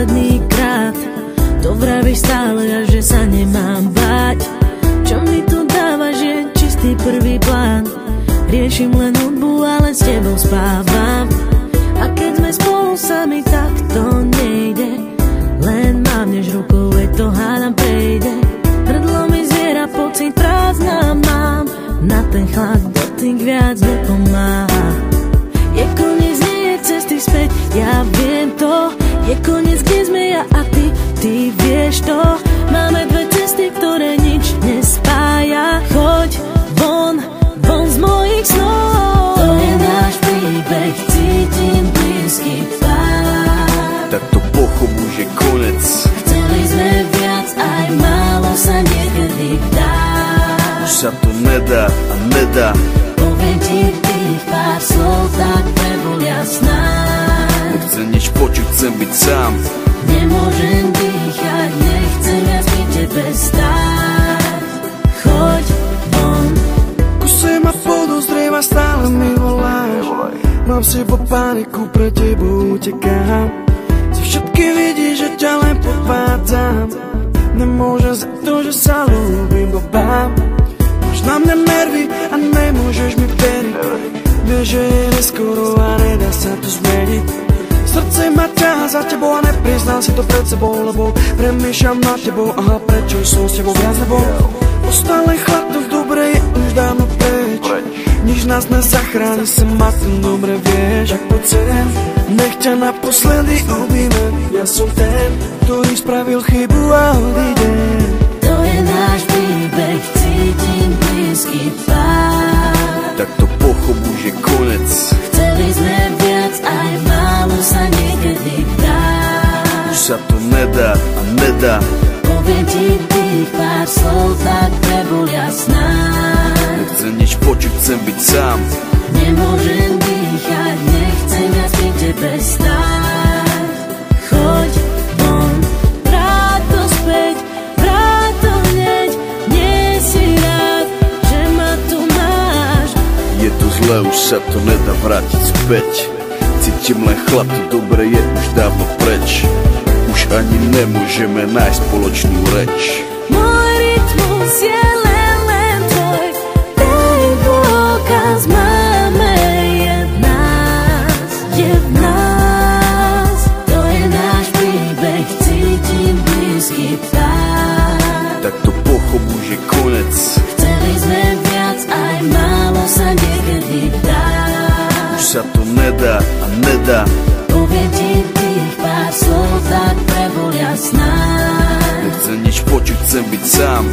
posledný krát. To vravíš stále a že sa nemám báť. Čo mi tu dávaš je čistý prvý plán. Riešim len hudbu, ale s tebou spávam. A keď sme spolu sami, tak to nejde. Len mávneš rukou, veď to hádam prejde. Hrdlo mi zviera, pocit prázdna mám. Na ten chlad dotyk viac nepomáha. Je koniec, nie je cesty späť, ja viem to. Je koniec, kde sme ja a ty vieš to. Máme dve cesty, ktoré nič nespája. Choď von z mojich snov. To je náš príbeh, cítim blízky pád. Tak to pochop, už je konec. Chceli sme viac, aj málo sa niekedy dá. Už sa to nedá a nedá. Poviem ti tých pár slov, tak prebudia snáď. Nechcem nič počuť, chcem byť sám. Nemôžem dýchať, nechcem viac pri tebe stáť. Choď von. Kuse ma podozrieva, stále mi voláš. Mám v sebe paniku, pre tebou utekám. Si všetky vidí, že ťa len podvádzam. Nemôžem za to, že sa ľúbim babám. Máš na mňa nervy a nemôžeš mi veriť. Vieš, že je neskoro a nedá sa to zmeniť. Srdce ma ťaha za tebou a nepriznám si to pred sebou, lebo premýšľam nad tebou. Aha, prečo som s tebou viac nebol? Ostal len chlad, to dobre je už dávno preč. Nič nás nezachráni, sa ma tým dobre vieš. Tak poď sem, nech ťa naposledy objímem. Ja som ten, ktorý spravil chybu a odídem. To je náš príbeh, cítim blízky pád. Tak to pochop, už je konec. Chceli sme viac, aj málo sa niekedy dá. Už sa to nedá a nedá. Poviem ti tých pár slov, tak prebudia snáď. Nechcem nič počuť, chcem byť sám. Nemôžem dýchať, nechcem viac pri tebe stáť. Choď von, vráť to späť, vráť to hneď. Nie si rád, že ma tu máš. Je to zlé, už sa to nedá vrátiť späť. Cítim len chlad, to dobre je už dávno preč. Už ani nemôžeme nájsť spoločnú reč. Môj rytmus je len tvoj, daj dôkaz, máme je v nás. To je náš príbeh, cítim blízky pád. Tak to pochop, už je konec. Chceli sme viac, aj málo sa niekedy dá. Už sa to nedá a nedá. Poviem ti tých pár slov, tak prebudia snáď. Nechcem nič počuť, chcem byť sám.